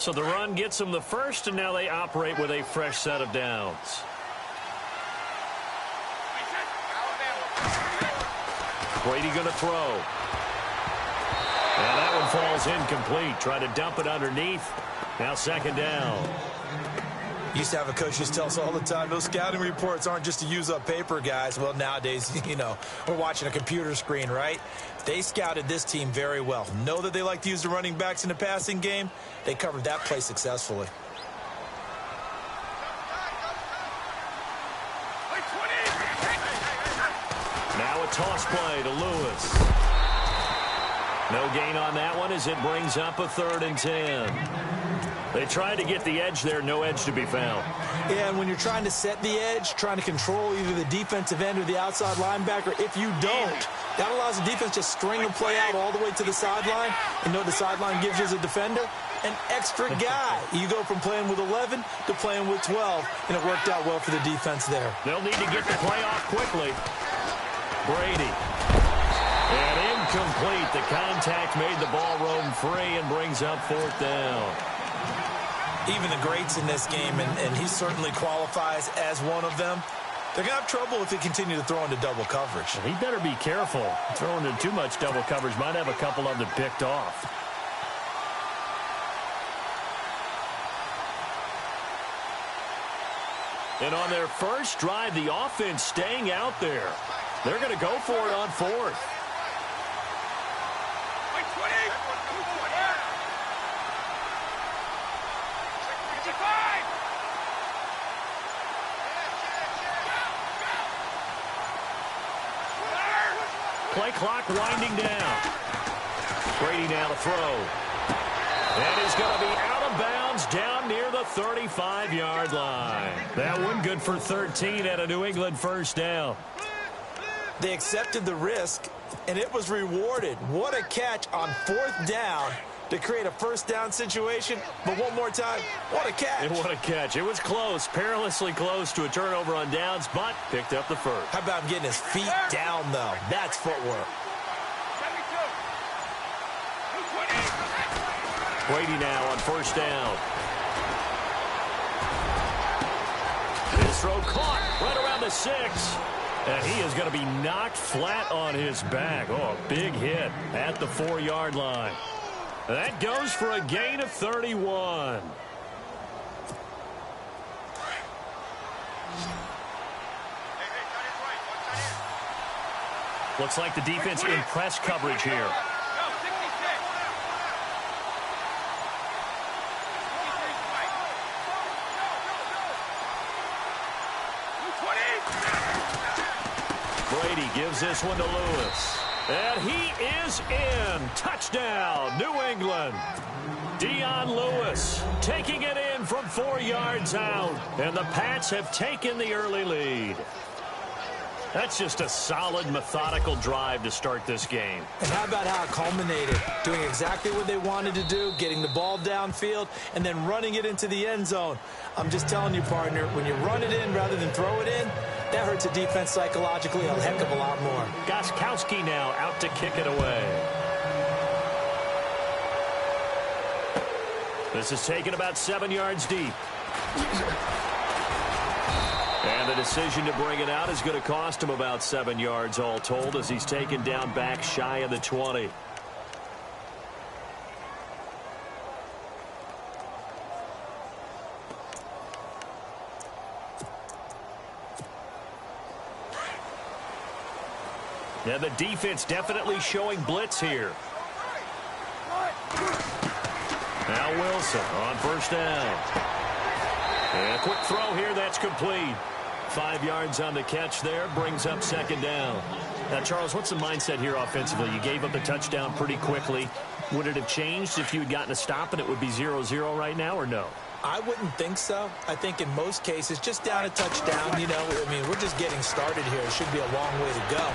So the run gets them the first, and now they operate with a fresh set of downs. Brady going to throw. And that one falls incomplete. Try to dump it underneath. Now second down. Used to have a coach just tell us all the time, those scouting reports aren't just to use up paper, guys. Well, nowadays, we're watching a computer screen, right? They scouted this team very well. Know that they like to use the running backs in the passing game. They covered that play successfully. Now a toss play to Lewis. No gain on that one as it brings up a 3rd and 10. They tried to get the edge there, no edge to be found. Yeah, and when you're trying to set the edge, trying to control either the defensive end or the outside linebacker, if you don't, that allows the defense to string the play out all the way to the sideline. And know the sideline gives you as a defender? An extra guy. You go from playing with 11 to playing with 12, and it worked out well for the defense there. They'll need to get the play off quickly. Brady. And incomplete. The contact made the ball roam free and brings up 4th down. Even the greats in this game, and he certainly qualifies as one of them, they're going to have trouble if they continue to throw into double coverage. He better be careful. Throwing into too much double coverage might have a couple of them picked off. And on their first drive, the offense staying out there. They're going to go for it on 4th. Play clock winding down. Brady now to throw. And he's going to be out of bounds down near the 35-yard line. That one good for 13 at a New England first down. They accepted the risk, and it was rewarded. What a catch on 4th down to create a first down situation. But one more time, what a catch. What a catch. It was close, perilously close to a turnover on downs, but picked up the first. How about him getting his feet down, though? That's footwork. Brady now on first down. His throw caught right around the 6. And he is going to be knocked flat on his back. Oh, a big hit at the 4-yard line. That goes for a gain of 31. Looks like the defense in press coverage here. Brady gives this one to Lewis. And he is in. Touchdown, New England. Dion Lewis taking it in from 4 yards out. And the Pats have taken the early lead. That's just a solid, methodical drive to start this game. And how about how it culminated? Doing exactly what they wanted to do, getting the ball downfield, and then running it into the end zone. I'm just telling you, partner, when you run it in rather than throw it in, that hurts a defense psychologically a heck of a lot more. Gostkowski now out to kick it away. This is taken about 7 yards deep. And the decision to bring it out is going to cost him about 7 yards all told as he's taken down back shy of the 20. Now the defense definitely showing blitz here. Now Wilson on first down. And a quick throw here, that's complete. 5 yards on the catch there, brings up second down. Now, Charles, what's the mindset here offensively? You gave up the touchdown pretty quickly. Would it have changed if you had gotten a stop and it would be 0-0 right now, or no? I wouldn't think so. I think in most cases, just down a touchdown, you know, I mean, we're just getting started here. It should be a long way to go.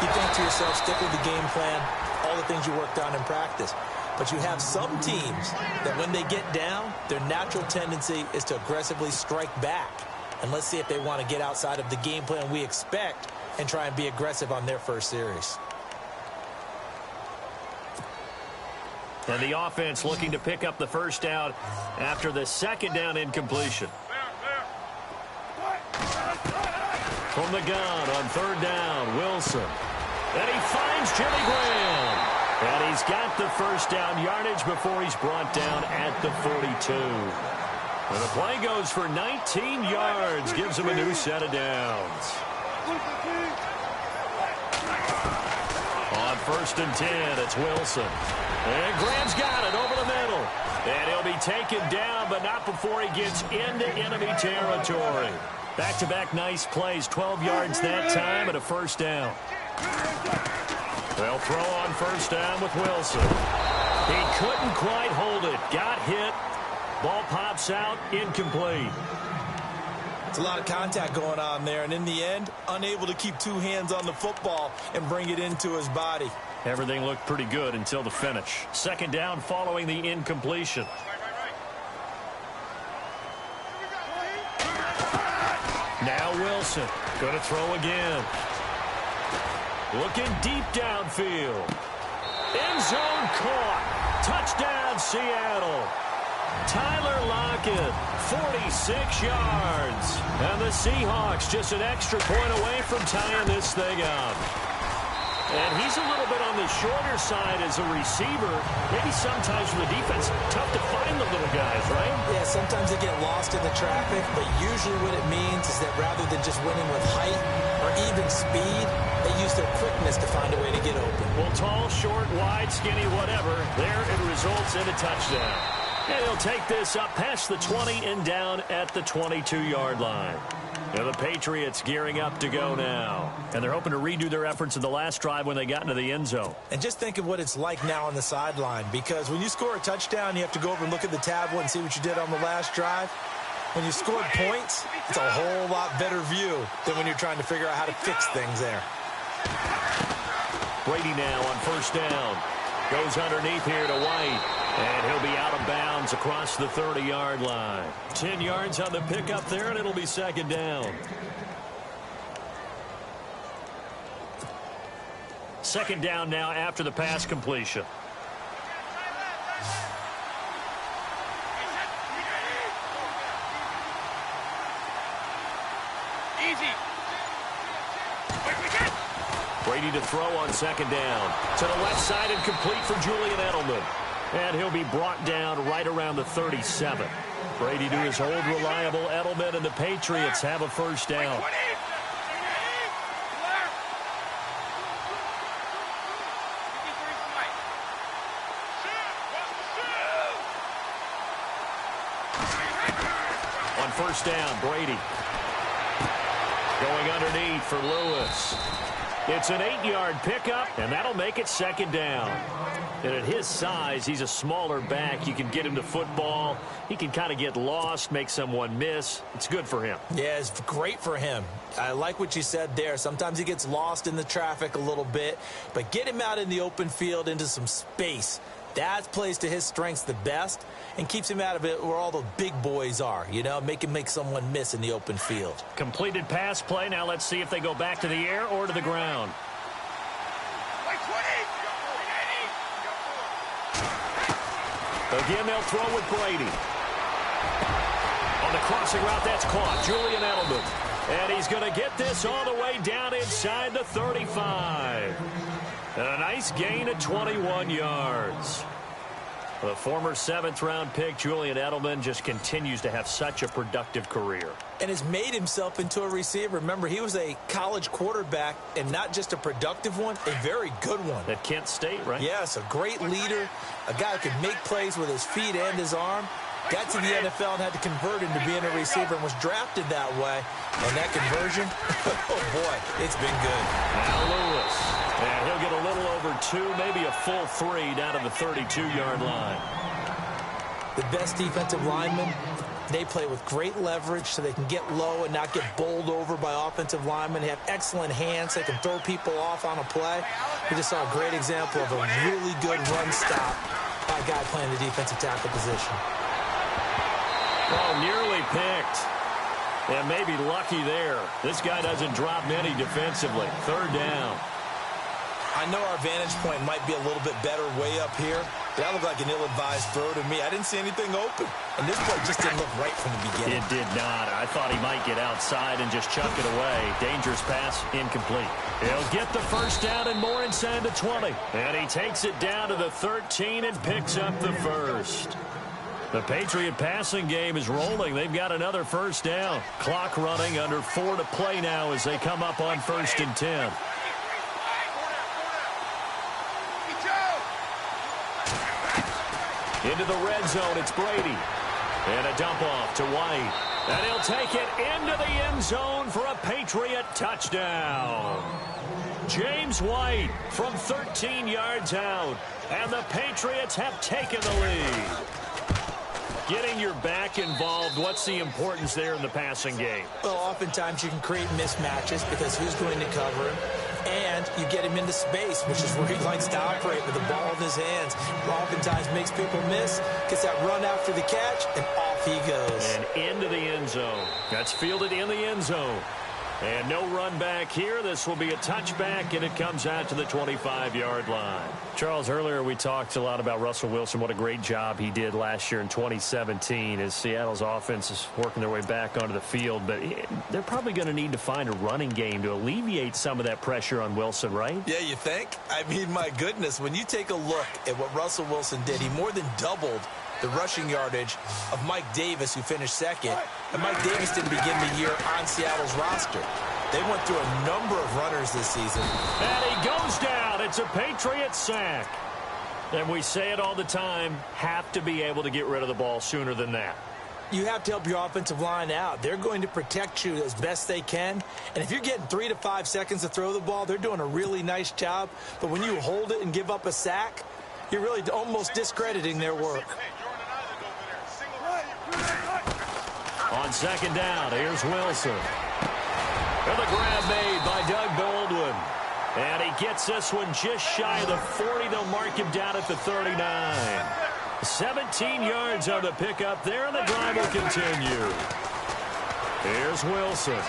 You think to yourself, stick with the game plan, all the things you worked on in practice. But you have some teams that when they get down, their natural tendency is to aggressively strike back. And let's see if they want to get outside of the game plan we expect and try and be aggressive on their first series. And the offense looking to pick up the first down after the second down incompletion. From the gun on third down, Wilson. And he finds Jimmy Graham. And he's got the first down yardage before he's brought down at the 42. And the play goes for 19 yards, gives him a new set of downs. On 1st and 10, it's Wilson. And Graham's got it over the middle. And he'll be taken down, but not before he gets into enemy territory. Back-to-back nice plays, 12 yards that time and a first down. They'll throw on first down with Wilson. He couldn't quite hold it. Got hit. Ball pops out, incomplete. It's a lot of contact going on there, and in the end, unable to keep two hands on the football and bring it into his body. Everything looked pretty good until the finish. Second down following the incompletion. Now Wilson, going to throw again. Looking deep downfield. End zone caught. Touchdown, Seattle. Tyler Lockett, 46 yards. And the Seahawks just an extra point away from tying this thing up. And he's a little bit on the shorter side as a receiver. Maybe sometimes for the defense, tough to find the little guys, right? Yeah, sometimes they get lost in the traffic, but usually what it means is that rather than just winning with height or even speed, they use their quickness to find a way to get open. Well, tall, short, wide, skinny, whatever, there it results in a touchdown. And he'll take this up past the 20 and down at the 22-yard line. And the Patriots gearing up to go now. And they're hoping to redo their efforts in the last drive when they got into the end zone. And just think of what it's like now on the sideline, because when you score a touchdown, you have to go over and look at the tablet and see what you did on the last drive. When you scored points, it's a whole lot better view than when you're trying to figure out how to fix things there. Brady now on first down. Goes underneath here to White. And he'll be out of bounds across the 30-yard line. 10 yards on the pickup there, and it'll be second down. Second down now after the pass completion. Brady to throw on second down. To the left side and complete for Julian Edelman. And he'll be brought down right around the 37. Brady to his old reliable Edelman, and the Patriots have a first down. On first down, Brady. Going underneath for Lewis. It's an 8-yard pickup, and that'll make it second down. And at his size, he's a smaller back. You can get him to football. He can kind of get lost, make someone miss. It's good for him. Yeah, it's great for him. I like what you said there. Sometimes he gets lost in the traffic a little bit, but get him out in the open field into some space. That plays to his strengths the best and keeps him out of it where all the big boys are, you know, make someone miss in the open field. Completed pass play. Now let's see if they go back to the air or to the ground. Again, they'll throw with Brady. On the crossing route, that's caught. Julian Edelman. And he's going to get this all the way down inside the 35. And a nice gain of 21 yards. The former 7th-round pick, Julian Edelman, just continues to have such a productive career. And has made himself into a receiver. Remember, he was a college quarterback, and not just a productive one, a very good one. At Kent State, right? Yes, a great leader, a guy who could make plays with his feet and his arm. Got to the NFL and had to convert into being a receiver and was drafted that way. And that conversion, oh boy, it's been good. Now Lewis. And he'll get a little over 2, maybe a full 3 down to the 32-yard line. The best defensive linemen, they play with great leverage so they can get low and not get bowled over by offensive linemen. They have excellent hands. They can throw people off on a play. We just saw a great example of a really good run stop by a guy playing the defensive tackle position. Oh, nearly picked. And maybe lucky there. This guy doesn't drop many defensively. Third down. I know our vantage point might be a little bit better way up here, That looked like an ill-advised throw to me. I didn't see anything open. And this play just didn't look right from the beginning. It did not. I thought he might get outside and just chuck it away. Dangerous pass, incomplete. He'll get the first down and more inside the 20. And he takes it down to the 13 and picks up the first. The Patriot passing game is rolling. They've got another first down. Clock running, under 4 to play now as they come up on 1st and 10. Into the red zone, it's Brady. And a dump off to White. And he'll take it into the end zone for a Patriot touchdown. James White from 13 yards out. And the Patriots have taken the lead. Getting your back involved, what's the importance there in the passing game? Well, oftentimes you can create mismatches because who's going to cover him? And you get him into space, which is where he likes to operate with the ball in his hands. Oftentimes makes people miss, gets that run after the catch, and off he goes. And into the end zone. That's fielded in the end zone. And no run back here. This will be a touchback, and it comes out to the 25-yard line. Charles, earlier we talked a lot about Russell Wilson, what a great job he did last year in 2017 as Seattle's offense is working their way back onto the field. But they're probably going to need to find a running game to alleviate some of that pressure on Wilson, right? Yeah, you think? I mean, my goodness, when you take a look at what Russell Wilson did, he more than doubled the rushing yardage of Mike Davis, who finished second. And Mike Davis didn't begin the year on Seattle's roster. They went through a number of runners this season. And he goes down. It's a Patriot sack. And we say it all the time, have to be able to get rid of the ball sooner than that. You have to help your offensive line out. They're going to protect you as best they can. And if you're getting 3 to 5 seconds to throw the ball, they're doing a really nice job. But when you hold it and give up a sack, you're really almost discrediting their work. On second down, here's Wilson. And the grab made by Doug Baldwin. And he gets this one just shy of the 40. They'll mark him down at the 39. 17 yards on the pickup there, and the drive will continue. Here's Wilson.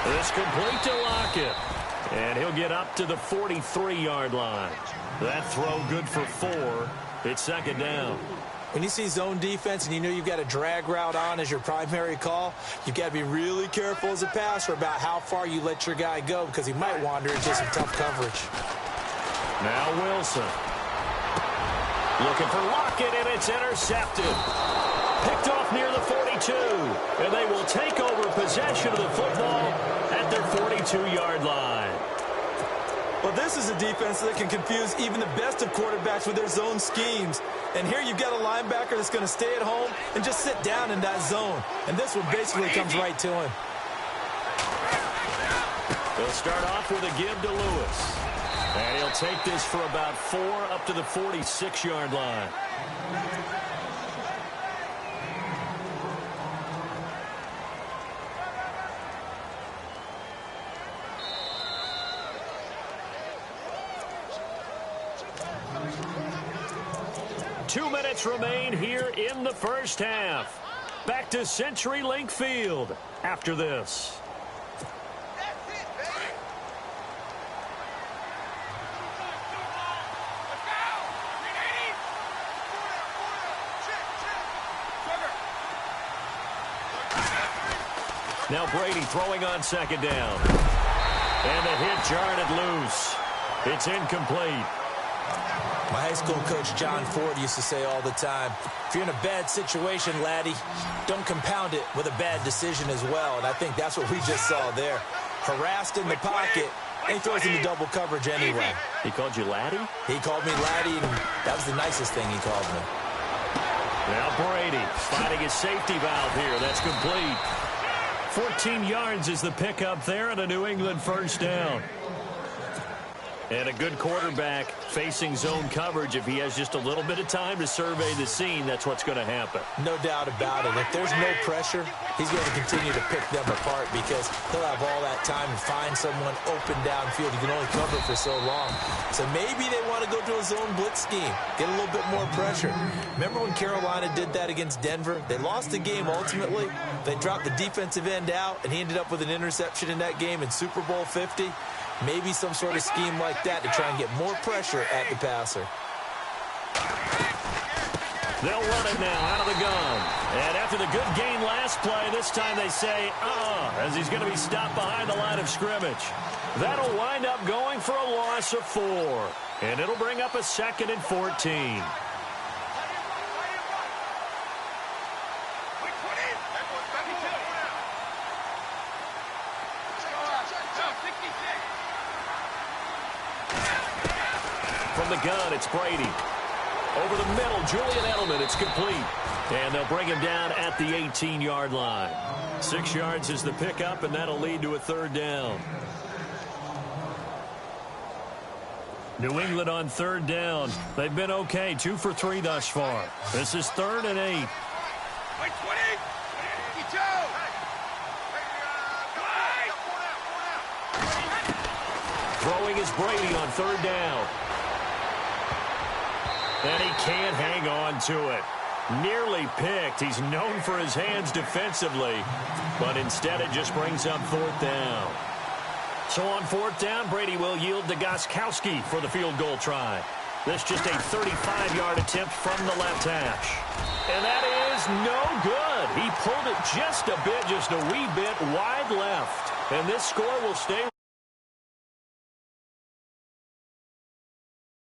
This complete to Lockett. And he'll get up to the 43-yard line. That throw good for 4. It's second down. When you see zone defense and you know you've got a drag route on as your primary call, you've got to be really careful as a passer about how far you let your guy go because he might wander into some tough coverage. Now Wilson. Looking for Lockett, and it's intercepted. Picked off near the 42. And they will take over possession of the football at their 42-yard line. Well, this is a defense that can confuse even the best of quarterbacks with their zone schemes. And here you've got a linebacker that's going to stay at home and just sit down in that zone. And this one basically comes right to him. They'll start off with a give to Lewis. And he'll take this for about 4 up to the 46-yard line. Two minutes remain here in the first half. Back to CenturyLink Field after this. Now Brady throwing on second down. And the hit jarred it loose. It's incomplete. My high school coach, John Ford, used to say all the time, if you're in a bad situation, laddie, don't compound it with a bad decision as well. And I think that's what we just saw there. Harassed in the pocket, and he throws into double coverage anyway. He called you laddie? He called me laddie, and that was the nicest thing he called me. Now Brady finding his safety valve here. That's complete. 14 yards is the pickup there, and a New England first down. And a good quarterback facing zone coverage. If he has just a little bit of time to survey the scene, that's what's going to happen. No doubt about it. If there's no pressure, he's going to continue to pick them apart because he'll have all that time to find someone open downfield. You can only cover for so long. So maybe they want to go to a zone blitz scheme, get a little bit more pressure. Remember when Carolina did that against Denver? They lost the game ultimately. They dropped the defensive end out, and he ended up with an interception in that game in Super Bowl 50. Maybe some sort of scheme like that to try and get more pressure at the passer. They'll run it now out of the gun. And after the good gain last play, this time they say, as he's going to be stopped behind the line of scrimmage. That'll wind up going for a loss of 4. And it'll bring up a 2nd and 14. From the gun, it's Brady. Over the middle, Julian Edelman, it's complete. And they'll bring him down at the 18-yard line. 6 yards is the pickup, and that'll lead to a 3rd down. New England on 3rd down. They've been okay, 2 for 3 thus far. This is 3rd and 8. Throwing is Brady on 3rd down. And he can't hang on to it. Nearly picked. He's known for his hands defensively. But instead it just brings up 4th down. So on 4th down, Brady will yield to Gostkowski for the field goal try. This just a 35-yard attempt from the left hash. And that is no good. He pulled it just a wee bit wide left. And this score will stay